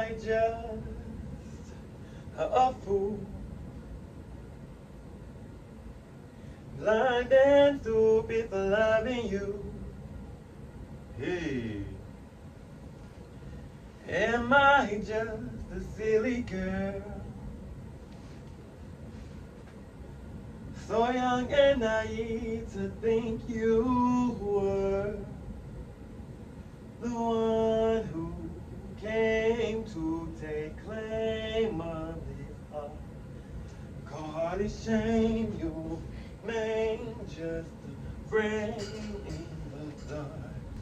I just a fool? Blind and stupid for loving you. Hey. Am I just a silly girl? So young and naive to think you were the one who came to take claim of this heart. God is shame you made just a friend in the dark.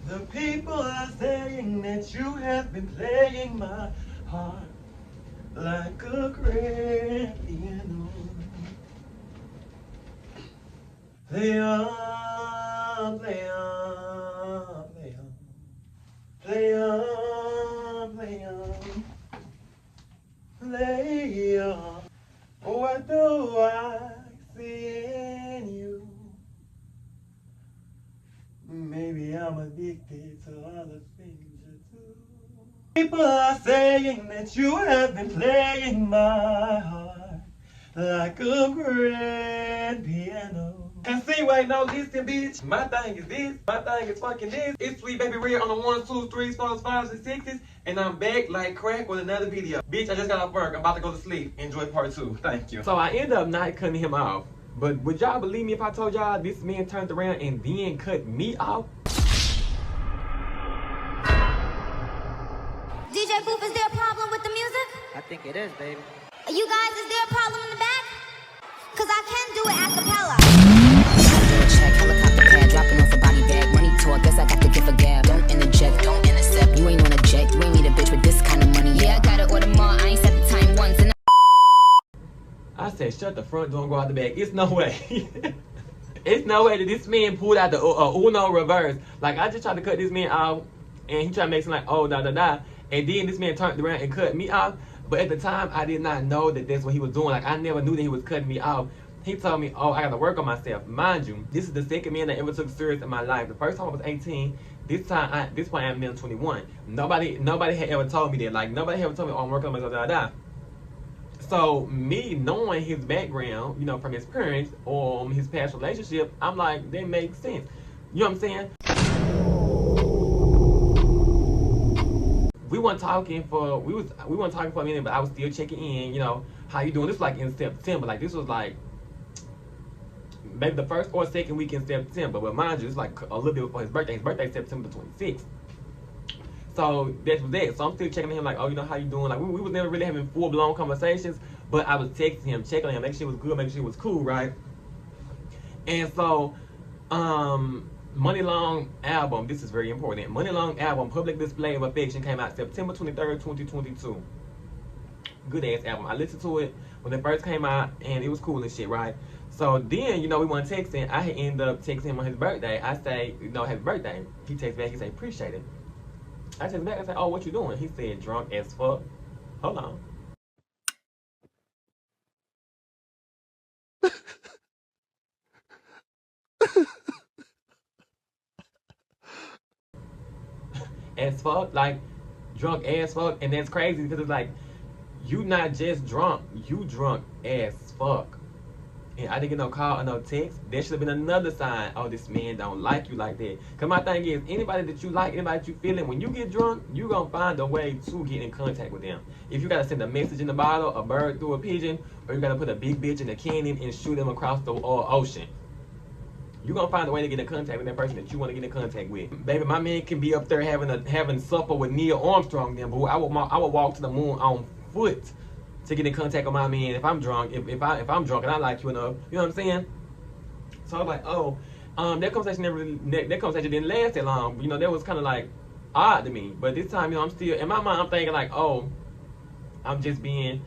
The people are saying that you have been playing my heart like a grand piano. Play on, play on, play on, play on, play on, play on. What do I see in you? Maybe I'm addicted to other things too. People are saying that you have been playing my heart like a grand piano. And see, wait, no, listen, bitch. My thing is this. My thing is fucking this. It's Sweetbabyredd on the 1s, 2s, 3s, 4s, 5s, and 6s. And I'm back like crack with another video. Bitch, I just got off work. I'm about to go to sleep. Enjoy part 2. Thank you. So I ended up not cutting him off. But would y'all believe me if I told y'all this man turned around and then cut me off? DJ Boop, is there a problem with the music? I think it is, baby. You guys, is there a problem in the back? Cause I can do it a cappella. Check, helicopter pad, dropping off a body bag. Money talk, guess I got to give a gab. Don't interject, don't intercept. You ain't on a jet, you ain't need a bitch with this kind of money. Yeah, I gotta order more, I ain't set the time once. And I said, shut the front door and go out the back. It's no way. It's no way that this man pulled out the Uno reverse. Like, I just tried to cut this man off, and he tried to make it seem like, oh, da da da. And then this man turned around and cut me off. But at the time, I did not know that that's what he was doing. Like, I never knew that he was cutting me off. He told me, oh, I got to work on myself. Mind you, this is the second man I ever took serious in my life. The first time I was 18. This point I'm now 21. Nobody had ever told me that. Like, nobody had ever told me, oh, I'm working on myself, da da da. So, me knowing his background, you know, from his parents or his past relationship, I'm like, that makes sense. You know what I'm saying? We weren't talking for a minute, but I was still checking in, you know, how you doing? This was like in September. Like, this was like maybe the first or second week in September. But mind you, it's like a little bit before his birthday. His birthday is September 26th. So that was that. So I'm still checking him like, oh, you know, how you doing? Like, we was never really having full-blown conversations, but I was texting him, checking on him, making sure he was good, making sure he was cool, right? And so, Money Long album, this is very important. Money Long album, Public Display of Affection, came out September 23rd, 2022. Good ass album. I listened to it when it first came out, and it was cool and shit, right? So then, you know, we went texting. I had ended up texting him on his birthday. I say, you know, happy birthday. He texts back, he say, appreciate it. I text back, I say, oh, what you doing? He said, drunk as fuck. Hold on. As fuck, like drunk as fuck. And that's crazy because it's like, you not just drunk, you drunk as fuck. And I didn't get no call or no text. There should have been another sign. Oh, this man don't like you like that. Cause my thing is, anybody that you like, anybody that you feeling, when you get drunk, you gonna find a way to get in contact with them. If you gotta send a message in the bottle, a bird through a pigeon, or you gotta put a big bitch in a cannon and shoot them across the ocean, you gonna find a way to get in contact with that person that you want to get in contact with. Baby, my man can be up there having supper with Neil Armstrong. Then, but I would walk to the moon on foot to get in contact with my man if I'm drunk. If I'm drunk and I like you enough, you know what I'm saying? So I was like, oh, that conversation didn't last that long. You know, that was kind of like odd to me. But this time, you know, I'm still in my mind. I'm thinking like, oh, I'm just being,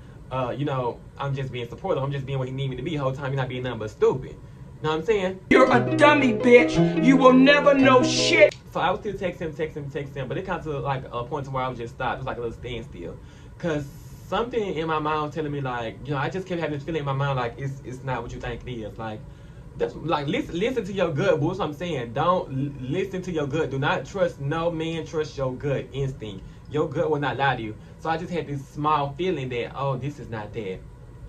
you know, I'm just being supportive. I'm just being what he need me to be. The whole time, you're not being nothing but stupid. You know what I'm saying? You're a dummy, bitch. You will never know shit. So I was still texting him, but it kind of like a point to where I was just stopped. It was like a little standstill, cause something in my mind was telling me like, you know, I just kept having this feeling in my mind like it's not what you think it is. Like, that's like listen to your gut, but that's what I'm saying. Don't listen to your gut. Do not trust no man. Trust your gut instinct. your gut will not lie to you. So I just had this small feeling that, oh, this is not that.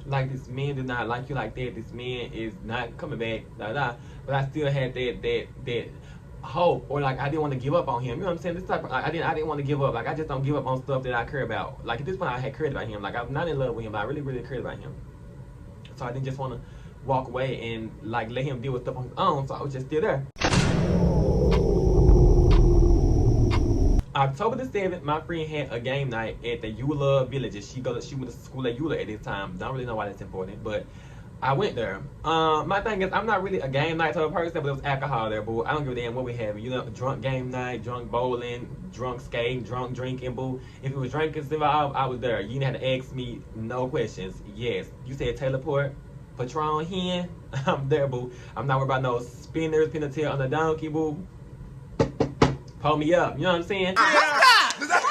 Like, this man did not like you like that. This man is not coming back, But I still had that hope, or like I didn't want to give up on him. You know what I'm saying? This type of, like, I didn't want to give up. Like, I just don't give up on stuff that I care about. Like, at this point, I had cared about him. Like, I'm not in love with him, but I really, really cared about him. So I didn't just want to walk away and like let him deal with stuff on his own. So I was just still there. October the 7th, my friend had a game night at the Eula Villages. She went to school at Eula at this time. Don't really know why that's important, but I went there. My thing is, I'm not really a game night type of person, but there was alcohol there, boo. I don't give a damn what we have. You know, drunk game night, drunk bowling, drunk skating, drunk drinking, boo. If it was drinking involved, I was there. You didn't have to ask me no questions. Yes. You said teleport, Patron hen, I'm there, boo. I'm not worried about no spinners, pin a tail on the donkey, boo. Pull me up, you know what I'm saying?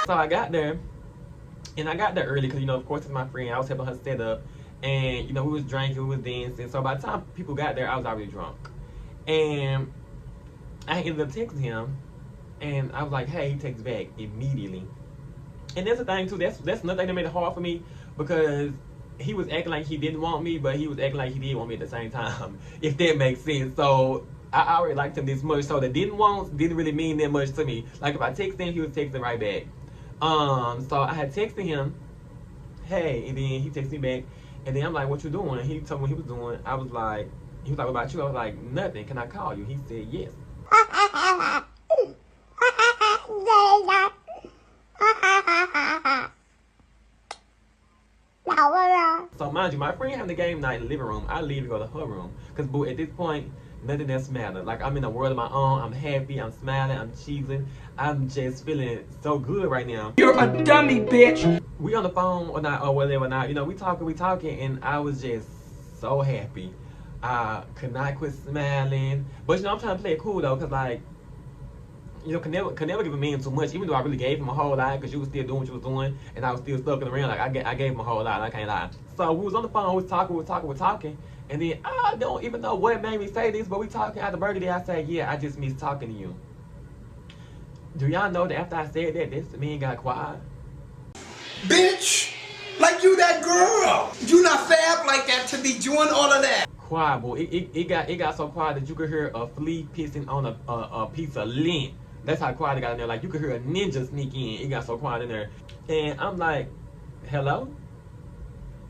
So I got there, and I got there early because, you know, of course, it's my friend. I was helping her set up, and, you know, we was drinking, we was dancing. So by the time people got there, I was already drunk. And I ended up texting him, and I was like, hey, he texts back immediately. And that's the thing, too. That's another thing that made it hard for me, because he was acting like he didn't want me, but he was acting like he did want me at the same time, if that makes sense. So I already liked him this much, so the didn't really mean that much to me. Like, if I texted him, he was texting right back. So I had texted him, hey, and then he texted me back, and then I'm like, what you doing? And he told me what he was doing. I was like, he was like, what about you? I was like, nothing. Can I call you? He said yes. So mind you, my friend having the game night in the living room. I leave to go to her room, because boo, at this point, nothing else matters. Like, I'm in a world of my own. I'm happy. I'm smiling. I'm cheesing. I'm just feeling so good right now. You're a dummy, bitch. We on the phone or not, or whatever not. You know, we talking, and I was just so happy. I could not quit smiling. But, you know, I'm trying to play it cool, though, because, like, you know, could never give a man too much, even though I really gave him a whole lot, because you was still doing what you was doing, and I was still stuck in the ring. Like, I gave him a whole lot. I can't lie. So we was on the phone. We was talking. And then, I don't even know what made me say this, but we talking after birthday. I said, yeah, I just miss talking to you. Do y'all know that after I said that, this man got quiet? Bitch! Like you that girl! You not fab like that to be doing all of that! Quiet, boy. It got so quiet that you could hear a flea pissing on a piece of lint. That's how quiet it got in there. Like, you could hear a ninja sneak in. It got so quiet in there. And I'm like, hello?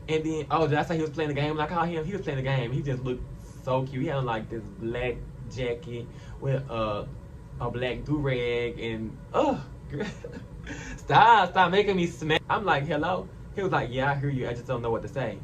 And then, oh, did I say he was playing the game? When I called him, he was playing the game. He just looked so cute. He had on, like, this black jacket with a black do-rag, and, stop making me smack. I'm like, hello? He was like, yeah, I hear you. I just don't know what to say.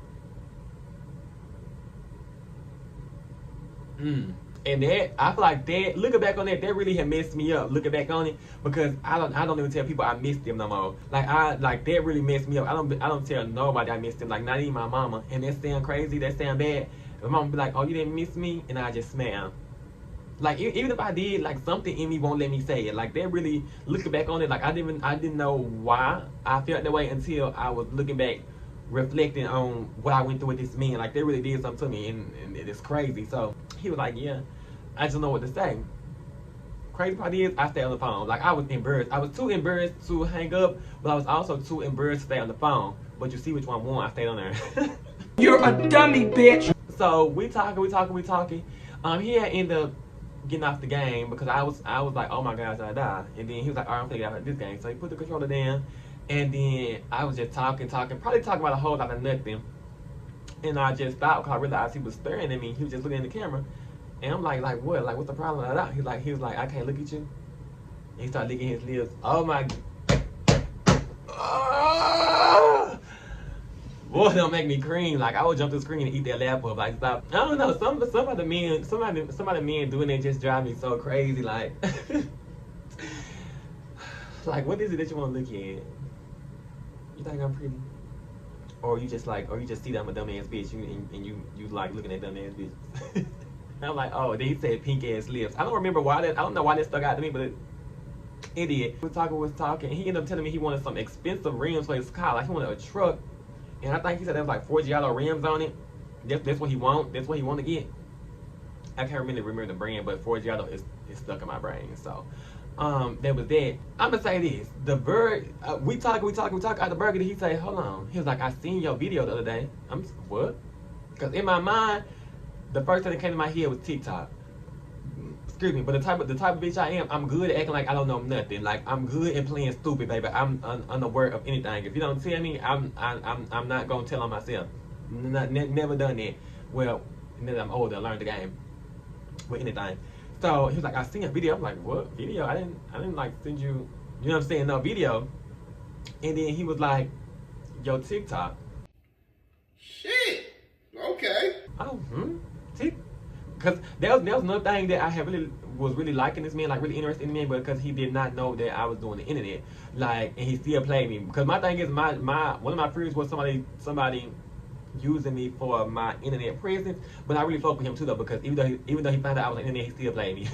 And that, I feel like that, looking back on that, that really had messed me up, looking back on it, because I don't even tell people I miss them no more. Like that really messed me up. I don't tell nobody I miss them, like not even my mama. And that sound crazy, that sound bad. My mama be like, oh, you didn't miss me? And I just smile. Like, even if I did, like, something in me won't let me say it. Like, that really, looking back on it, like, I didn't know why I felt that way until I was looking back, reflecting on what I went through with this man. Like, they really did something to me, and it's crazy. So he was like, yeah, I just don't know what to say. Crazy part is, I stayed on the phone. Like, I was embarrassed. I was too embarrassed to hang up, but I was also too embarrassed to stay on the phone. But you see which one won. I stayed on there. You're a dummy, bitch. So we talking. He had ended up getting off the game because I was like, oh my gosh, I died. And then he was like, all right, I'm gonna get out of this game. So he put the controller down, and then I was just talking, probably talking about a whole lot of nothing. And I just stopped because I realized he was staring at me. He was just looking at the camera. And I'm like what? Like, what's the problem? He was like, I can't look at you. And he started licking his lips. Oh my. Boy, don't make me cream. Like, I would jump to the screen and eat that lap up. Like, stop. I don't know. Some of the men doing it just drive me so crazy. Like, like, what is it that you want to look at? You think I'm pretty? Or you just see that I'm a dumb ass bitch, and you like looking at dumb ass bitches. I'm like, oh, then he said pink ass lips. I don't remember why that. I don't know why that stuck out to me, but it did. We was talking. And he ended up telling me he wanted some expensive rims for his car. Like, he wanted a truck, and I think he said there was like 4 Giallo rims on it. That's what he want. That's what he want to get. I can't really remember the brand, but 4 Giallo is stuck in my brain. So, That was that. I'm gonna say this. The bird, we talk out the burger. He say, hold on. He was like, I seen your video the other day. I'm what? Because in my mind, the first thing that came to my head was TikTok. Excuse me, but the type of bitch I am, I'm good at acting like I don't know nothing. Like I'm good at playing stupid, baby. I'm unaware of anything. If you don't tell me, I'm not gonna tell on myself. Never done that. Well, now that I'm older, I learned the game with anything. So he was like, I seen a video. I'm like, what video? I didn't like send you. You know what I'm saying? No video. And then he was like, yo, TikTok. Shit. Okay. Oh, because that was another thing that I have was really liking this man, like really interested in me, because he did not know that I was doing the internet, like, and he still played me. Because my thing is, my one of my fears was somebody using me for my internet presence, but I really fuck with him too though, because even though he found out I was on the internet, he still played me.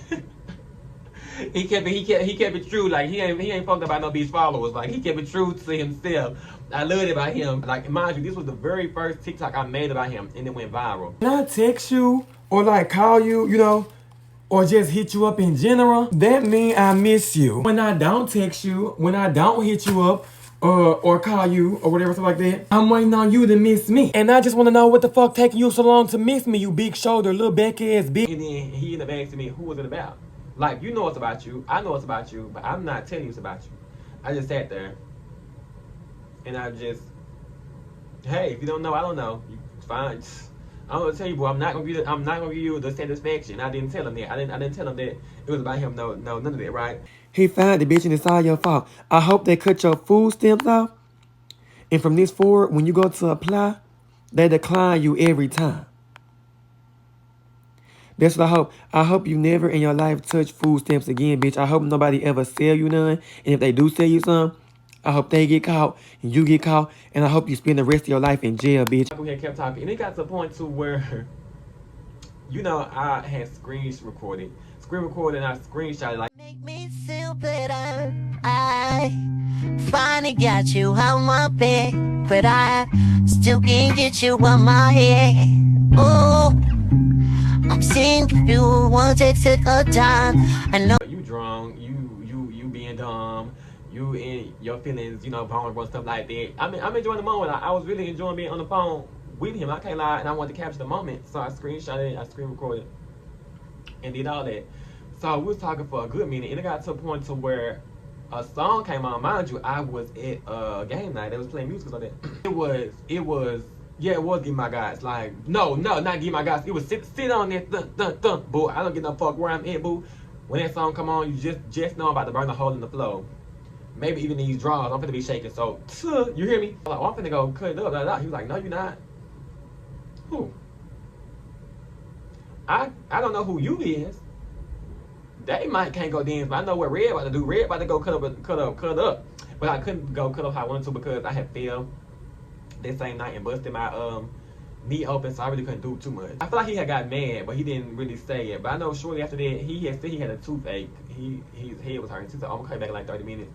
he kept it true. Like he ain't fucked about no bitch followers. Like he kept it true to himself. I loved it about him. Like mind you, this was the very first TikTok I made about him, and it went viral. When I text you or like call you, you know, or just hit you up in general, that mean I miss you. When I don't text you, when I don't hit you up, or call you or whatever, stuff like that, I'm waiting on you to miss me. And I just want to know what the fuck taking you so long to miss me, you big shoulder, little back ass bitch. And then he ended up asking me, who was it about? Like, you know it's about you, I know it's about you, but I'm not telling you it's about you. I just sat there, and I just, hey, if you don't know, I don't know. It's fine. I'm gonna tell you, boy, I'm not gonna give you the satisfaction. I didn't tell him that. I didn't tell him that it was about him. No, none of that, right? He found the bitch and it's all your fault. I hope they cut your food stamps off. And from this forward, when you go to apply, they decline you every time. That's what I hope. I hope you never in your life touch food stamps again, bitch. I hope nobody ever sell you none. And if they do sell you some, I hope they get caught and you get caught. And I hope you spend the rest of your life in jail, bitch. We had kept talking. And it got to the point to where, you know, I had screen recorded and I screenshot it like. Make me feel better. I finally got you on my bed, but I still can't get you on my head. Oh, I'm seeing you won't take a time. I know you drunk, you being dumb, you in your feelings, you know, vulnerable and stuff like that. I mean, I'm enjoying the moment. I was really enjoying being on the phone with him. I can't lie, and I wanted to capture the moment, so I screenshot it, I screen recorded, and did all that. So we was talking for a good minute, and it got to a point to where a song came on. Mind you, I was at a game night. They was playing music on that. It was Give My Guys. Like, no, not Give My Guys. It was sit on there, boo. I don't give no fuck where I'm at, boo. When that song come on, you just know I'm about to burn a hole in the floor. Maybe even these drawers, I'm finna be shaking. So, you hear me? I'm like, oh, I'm finna go cut it up. Blah, blah. He was like, no, you're not. Who? I don't know who you is. They might can't go dance, but I know what Red about to do. Red about to go cut up. But I couldn't go cut up how I wanted to because I had fell that same night and busted my knee open, so I really couldn't do too much. I feel like he had got mad, but he didn't really say it. But I know shortly after that, he had said he had a toothache. His head was hurting. He said, "I'm gonna come back in like 30 minutes."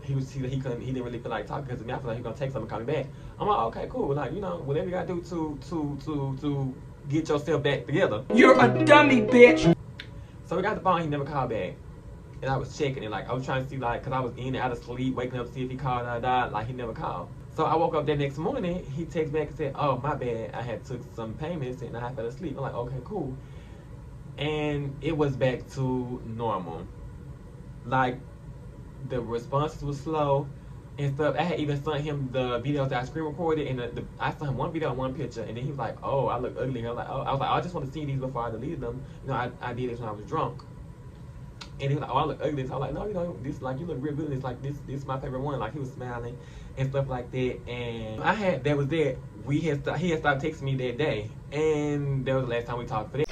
He didn't really feel like talking because of me. I feel like he was gonna take something and call me back. I'm like, okay, cool. Like, you know, whatever you gotta do to get yourself back together. You're a dummy, bitch. So we got the phone, he never called back. And I was checking it, like, I was trying to see, like, because I was in and out of sleep, waking up to see if he called, like, he never called. So I woke up that next morning, he texted back and said, oh, my bad, I had took some payments and I fell asleep. I'm like, okay, cool. And it was back to normal. Like, the responses was slow and stuff. I had even sent him the videos that I screen recorded, and I sent him one video and one picture, and then he was like, oh, I look ugly. I was like, oh, I just want to see these before I deleted them. You know, I did this when I was drunk. And he was like, oh, I look ugly. So I was like, no, you know, this, like, you look real good. It's like, this is my favorite one. Like, he was smiling and stuff like that. And he had stopped texting me that day. And that was the last time we talked for that.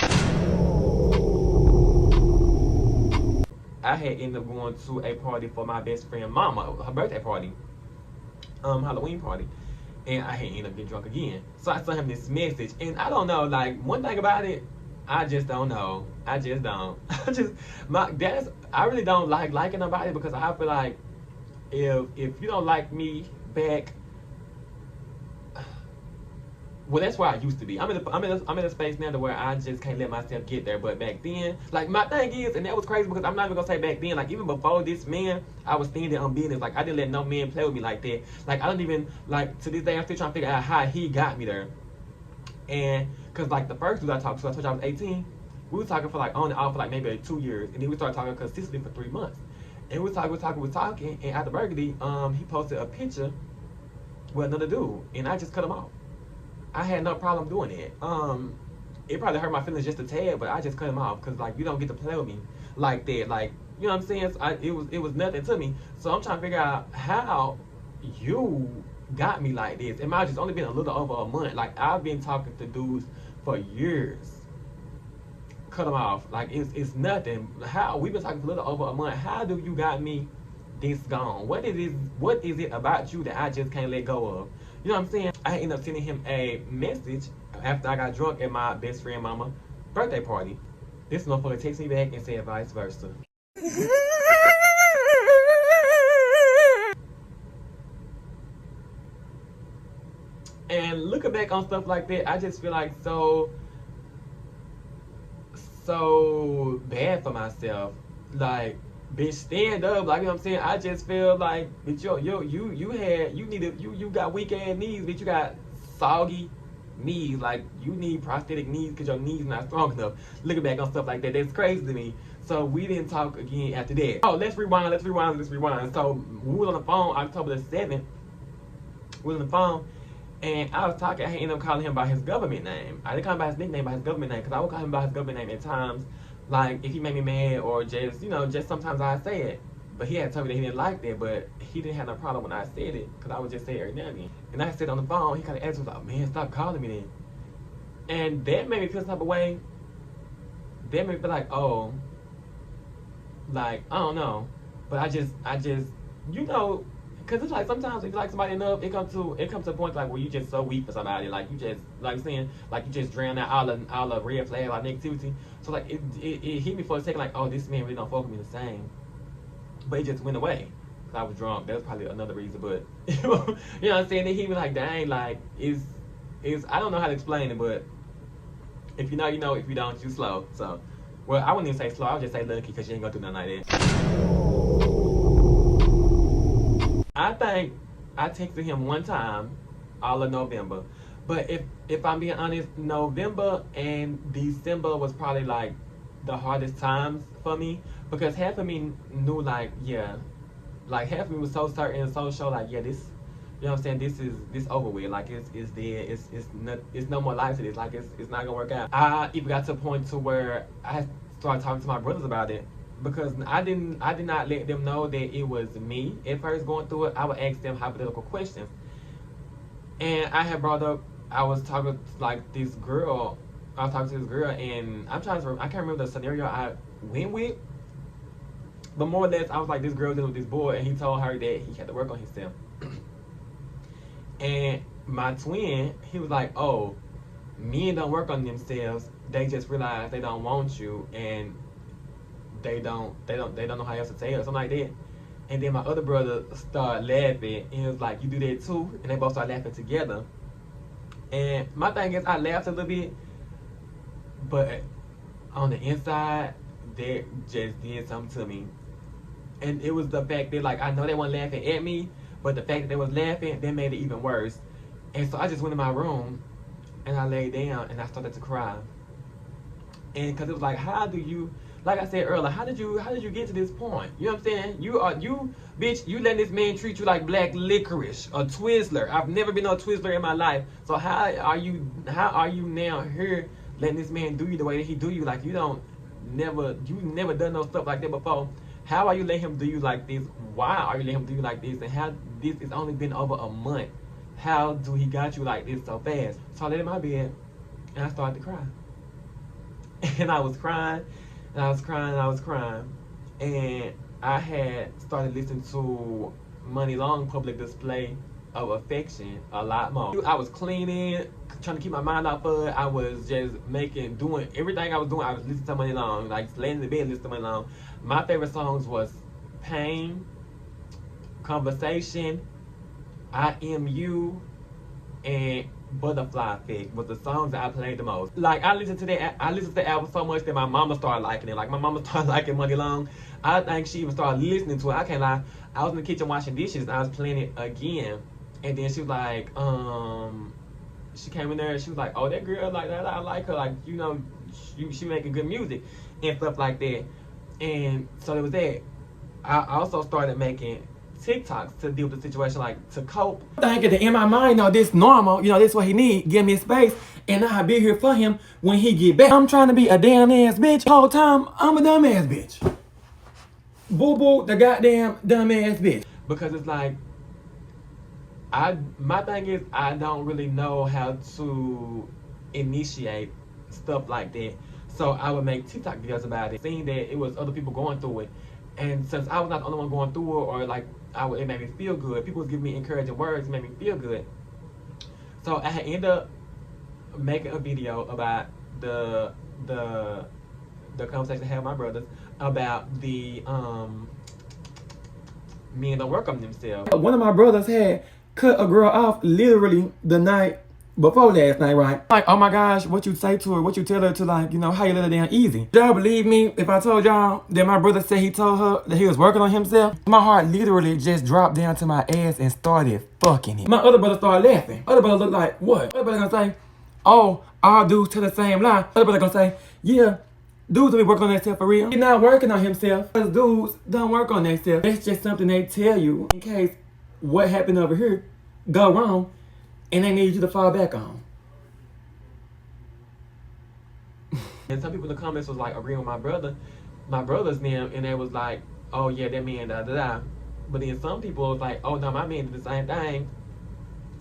I had ended up going to a party for my best friend mama, her birthday party, Halloween party, and I had ended up getting drunk again. So I sent him this message, and I don't know, like, one thing about it, I just don't know. I just don't. I really don't like liking nobody, because I feel like if you don't like me back, Well, that's where I used to be. I'm in a space now to where I just can't let myself get there. But back then, like my thing is, and that was crazy because I'm not even gonna say back then. Like even before this man, I was standing on business. Like I didn't let no man play with me like that. Like I don't even like to this day I'm still trying to figure out how he got me there. And cause like the first dude I talked to, I told you I was 18. We were talking for like on and off for like maybe 2 years, and then we started talking consistently for 3 months. And we was talking, and after Burgundy, he posted a picture with another dude, and I just cut him off. I had no problem doing it. It probably hurt my feelings just a tad, but I just cut him off because like you don't get to play with me like that. Like you know what I'm saying? So it was nothing to me. So I'm trying to figure out how you got me like this. It might have just only been a little over a month. Like I've been talking to dudes for years. Cut them off. Like it's nothing. How we've been talking for a little over a month. How do you got me this gone? What is it about you that I just can't let go of? You know what I'm saying? I ended up sending him a message after I got drunk at my best friend mama birthday party. This motherfucker texted me back and said vice versa. And looking back on stuff like that, I just feel like so bad for myself. Like, bitch, stand up. Like, you know what I'm saying? I just feel like, bitch, you got weak ass knees, bitch. You got soggy knees. Like, you need prosthetic knees because your knees not strong enough. Looking back on stuff like that, that's crazy to me. So we didn't talk again after that. Oh, let's rewind. So we was on the phone October the 7th. We was on the phone. And I was talking, I ended up calling him by his government name. I didn't call him by his nickname, by his government name, because I would call him by his government name at times. Like, if he made me mad or just, you know, just sometimes I say it. But he had told me that he didn't like that, but he didn't have no problem when I said it, because I would just say it every now and then. And I said on the phone, he kind of asked me, like, man, stop calling me then. And that made me feel some type of way. That made me feel like, oh, like, I don't know. But I just, you know, because it's like sometimes if you like somebody enough, it comes to a point like where you just so weak for somebody, like you just like I'm saying, like you just drown out all the red flag, like negativity. So like it hit me for a second, like, oh, this man really don't fuck with me the same. But it just went away. Cause I was drunk. That was probably another reason, but you know what I'm saying? It hit me like, dang, like is I don't know how to explain it, but if you know, you know. If you don't, you slow. So, well, I wouldn't even say slow. I would just say lucky because you ain't gonna do nothing like that. I think I texted him one time, all of November. But if I'm being honest, November and December was probably like the hardest times for me. Because half of me knew like, yeah, like half of me was so certain and so sure like, yeah, this, you know what I'm saying, this over with. Like it's dead, it's no more life to this. Like it's not gonna work out. I even got to a point to where I started talking to my brothers about it. Because I did not let them know that it was me at first going through it. I would ask them hypothetical questions. And I had brought up, I was talking to this girl, and I can't remember the scenario I went with. But more or less, I was like, this girl dealing with this boy, and he told her that he had to work on himself. And my twin, he was like, oh, men don't work on themselves. They just realize they don't want you, and they don't know how else to say it or something like that. And then my other brother started laughing, and he was like, you do that too? And they both started laughing together. And my thing is, I laughed a little bit, but on the inside, that just did something to me. And it was the fact that, like, I know they weren't laughing at me, but the fact that they was laughing, that made it even worse. And so I just went in my room, and I laid down, and I started to cry. And because it was like, how do you, like I said earlier, how did you get to this point? You know what I'm saying? You bitch, you letting this man treat you like black licorice, a Twizzler. I've never been on a Twizzler in my life. So how are you now here letting this man do you the way that he do you? Like you never done no stuff like that before. How are you letting him do you like this? Why are you letting him do you like this? And how this has only been over a month? How do he got you like this so fast? So I laid in my bed and I started to cry. And I was crying. And I was crying, and I had started listening to Money Long Public Display of Affection a lot more. I was cleaning, trying to keep my mind off of it. I was just doing everything I was doing. I was listening to Money Long, like laying in the bed listening to Money Long. My favorite songs was Pain, Conversation, I Am You, and Butterfly Effect was the songs that I played the most. Like I listened to the album so much that my mama started liking it. Like my mama started liking Money Long. I think she even started listening to it. I can't lie. I was in the kitchen washing dishes and I was playing it again. And then she was like, she came in there and she was like, oh, that girl like that, I like her. Like, you know, she making good music and stuff like that. And so there was that. I also started making TikToks to deal with the situation, like to cope. Thinking that in my mind, no, this normal, you know, this what he need. Give me space, and I'll be here for him when he get back. I'm trying to be a damn ass bitch. The whole time, I'm a dumb ass bitch. Boo boo, the goddamn dumb ass bitch. Because it's like, my thing is, I don't really know how to initiate stuff like that. So I would make TikTok videos about it, seeing that it was other people going through it. And since I was not the only one going through it, or like, it made me feel good. People was giving me encouraging words, it made me feel good. So I had ended up making a video about the conversation I had with my brothers about the men don't work on themselves. One of my brothers had cut a girl off literally the night before last night, right? Like, oh my gosh, what you say to her, what you tell her to, like, you know, how you let her down easy. Y'all believe me if I told y'all that my brother said he told her that he was working on himself? My heart literally just dropped down to my ass and started fucking him. My other brother started laughing. Other brother looked like, what? Other brother gonna say, oh, all dudes tell the same lie. Other brother gonna say, yeah, dudes will be working on themselves for real. He's not working on himself, because dudes don't work on themselves. That's just something they tell you in case what happened over here go wrong and they need you to fall back on. And some people in the comments was like agreeing with my brother's name, and they was like, oh yeah, that man da da da. But then some people was like, oh no, my man did the same thing,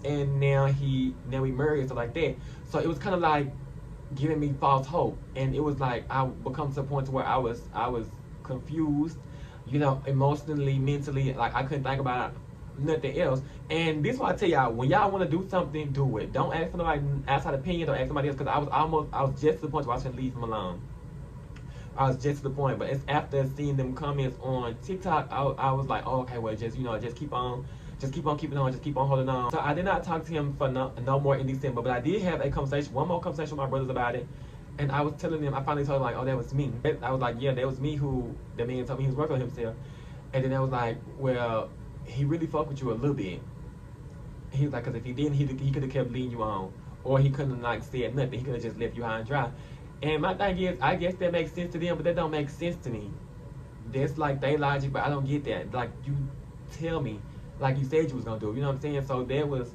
and now we married and stuff like that. So it was kind of like giving me false hope, and it was like I would come to a point to where I was confused, you know, emotionally, mentally, like I couldn't think about nothing else. And this is why I tell y'all, when y'all want to do something, do it. Don't ask for nobody outside opinion, don't ask somebody else, because I was just to the point where I was going to leave him alone. I was just to the point, but it's after seeing them comments on TikTok, I was like, oh, okay, well, just, you know, just keep on keeping on, just keep on holding on. So I did not talk to him for no more in December, but I did have one more conversation with my brothers about it. And I was telling them, I finally told them, like, oh, that was me. I was like, yeah, that was me who, the man told me he was working on himself. And then I was like, well, he really fucked with you a little bit. He was like, because if he didn't, he could have kept leading you on. Or he couldn't have, like, said nothing. He could have just left you high and dry. And my thing is, I guess that makes sense to them, but that don't make sense to me. That's like they logic, but I don't get that. Like, you tell me, like you said you was going to do. You know what I'm saying? So that was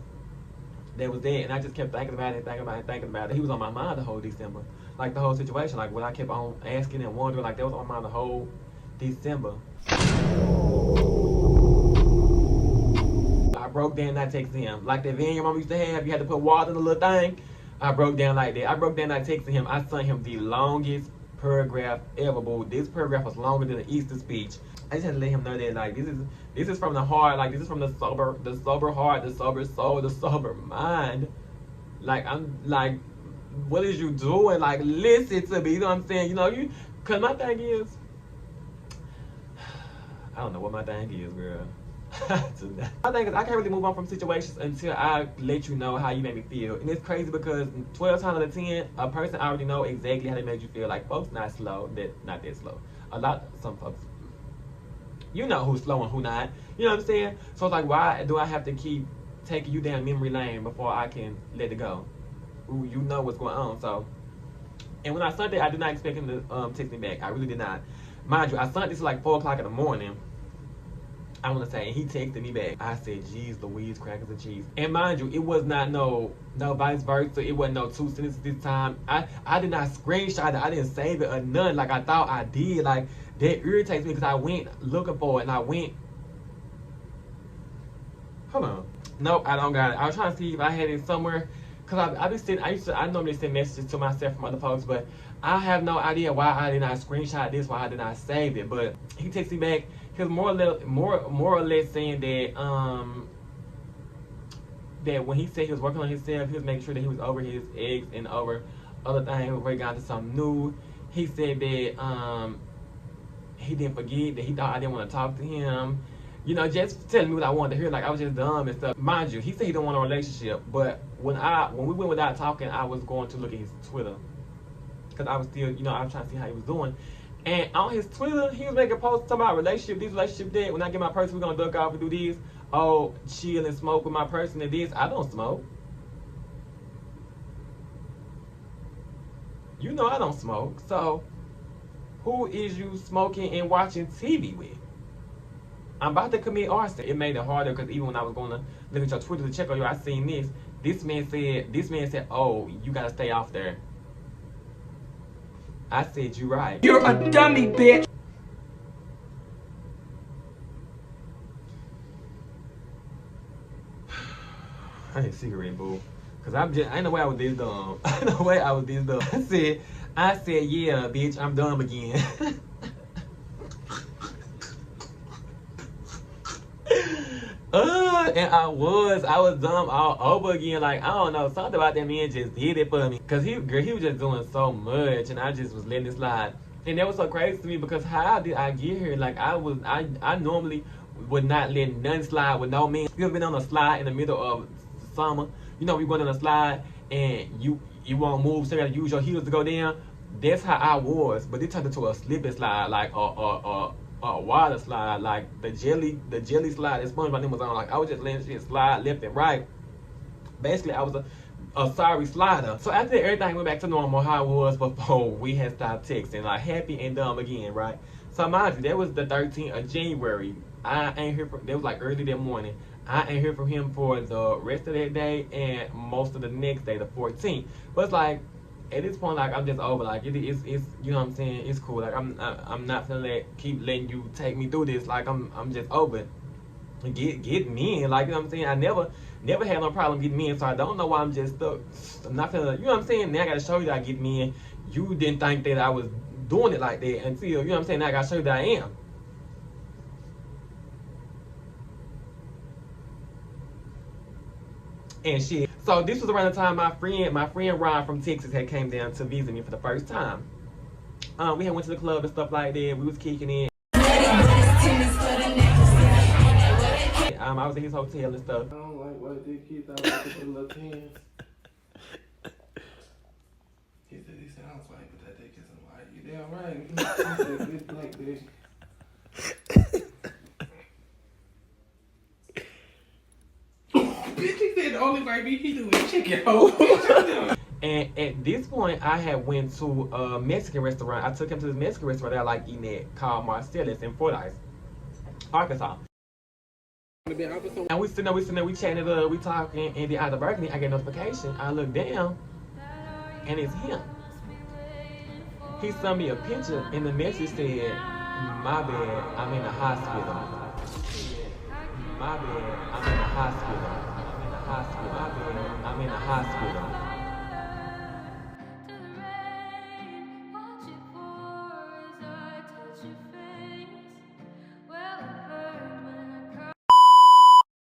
that. And I just kept thinking about it. He was on my mind the whole December. Like, the whole situation. Like, when I kept on asking and wondering, like, that was on my mind the whole December. I broke down and I texted him. Like that van your mama used to have, you had to put water in the little thing. I broke down like that. I broke down and I texted him. I sent him the longest paragraph ever, boo. This paragraph was longer than the Easter speech. I just had to let him know that, like, this is from the heart. Like, this is from the sober heart, the sober soul, the sober mind. Like, I'm like, what is you doing? Like, listen to me. You know what I'm saying? You know, cause my thing is, I don't know what my thing is, girl. My thing is, I can't really move on from situations until I let you know how you make me feel. And it's crazy because 12 times out of 10, a person already know exactly how they make you feel. Like, folks not slow, not that slow. Some folks, you know who's slow and who not. You know what I'm saying? So it's like, why do I have to keep taking you down memory lane before I can let it go? Ooh, you know what's going on. So, and when I sent it, I did not expect him to text me back. I really did not. Mind you, I sent this at like 4 o'clock in the morning. I want to say, and he texted me back. I said, geez, Louise, crackers and cheese. And mind you, it was not no vice versa. It wasn't no 2 sentences this time. I did not screenshot it. I didn't save it or none like I thought I did. Like, that irritates me because I went looking for it and I went. Hold on. Nope, I don't got it. I was trying to see if I had it somewhere. Because I normally send messages to myself from other folks, but I have no idea why I did not screenshot this, why I did not save it. But he texted me back. He was more or less saying that that when he said he was working on himself, he was making sure that he was over his ex and over other things before he got into something new. He said that he didn't forget, that he thought I didn't want to talk to him, You know, just telling me what I wanted to hear. Like, I was just dumb and stuff. Mind you, he said he didn't want a relationship, but when we went without talking, I was going to look at his Twitter. Because I was still, you know, I was trying to see how he was doing. And on his Twitter, he was making posts talking about relationship, this relationship, that. When I get my person, we're going to duck off and do this. Oh, chill and smoke with my person and this. I don't smoke. You know I don't smoke. So, who is you smoking and watching TV with? I'm about to commit arson. It made it harder because even when I was going to look at your Twitter to check on you, I seen this. This man said, oh, you got to stay off there. I said, you right. You're a dummy, bitch. I need a cigarette, boo. Cause ain't no way I was this dumb. Ain't no way I was this dumb. I said, yeah, bitch, I'm dumb again. And I was dumb all over again. Like, I don't know, something about that man just did it for me. Cause he was just doing so much, and I just was letting it slide. And that was so crazy to me because how did I get here? Like, I normally would not let nothing slide with no man. You ever been on a slide in the middle of summer? You know, we going on a slide and you won't move, so you gotta use your heels to go down. That's how I was, but it turned into a slipping slide, like a water slide, like the jelly slide that SpongeBob was on. Like, I was just letting shit slide left and right. Basically, I was a sorry slider. So after that, everything went back to normal, how it was before we had stopped texting, like happy and dumb again, right? So mind you, that was the 13th of January. I ain't hear from, that was like early that morning. I ain't hear from him for the rest of that day and most of the next day, the 14th. But it's like, at this point, like, I'm just over. Like, it's you know what I'm saying? It's cool. Like, I'm not gonna keep letting you take me through this. Like, I'm just over it. Get me in. Like, you know what I'm saying? I never had no problem getting me in, so I don't know why I'm just stuck. I'm not gonna, you know what I'm saying? Now I gotta show you that I get me in. You didn't think that I was doing it like that until, you know what I'm saying? Now I gotta show you that I am. And shit. So this was around the time my friend Ron from Texas had came down to visit me for the first time. We had went to the club and stuff like that. We was kicking it. I was at his hotel and stuff. I don't like what they kids out with the little hands. He said, I don't like what that dick is white. You damn right. He said, this black bitch. Bitch, he said the only baby he do is chicken hole. And at this point, I had went to a Mexican restaurant. I took him to this Mexican restaurant that I like eating at called Marcellus in Fordyce, Arkansas. And we sitting there, we chatting it up, we talking, and then out of balcony, I get a notification. I look down, and it's him. He sent me a picture, and the message said, my bad, I'm in the hospital. My bad, I'm in the hospital. I'm in the hospital. My bad, I'm in the hospital.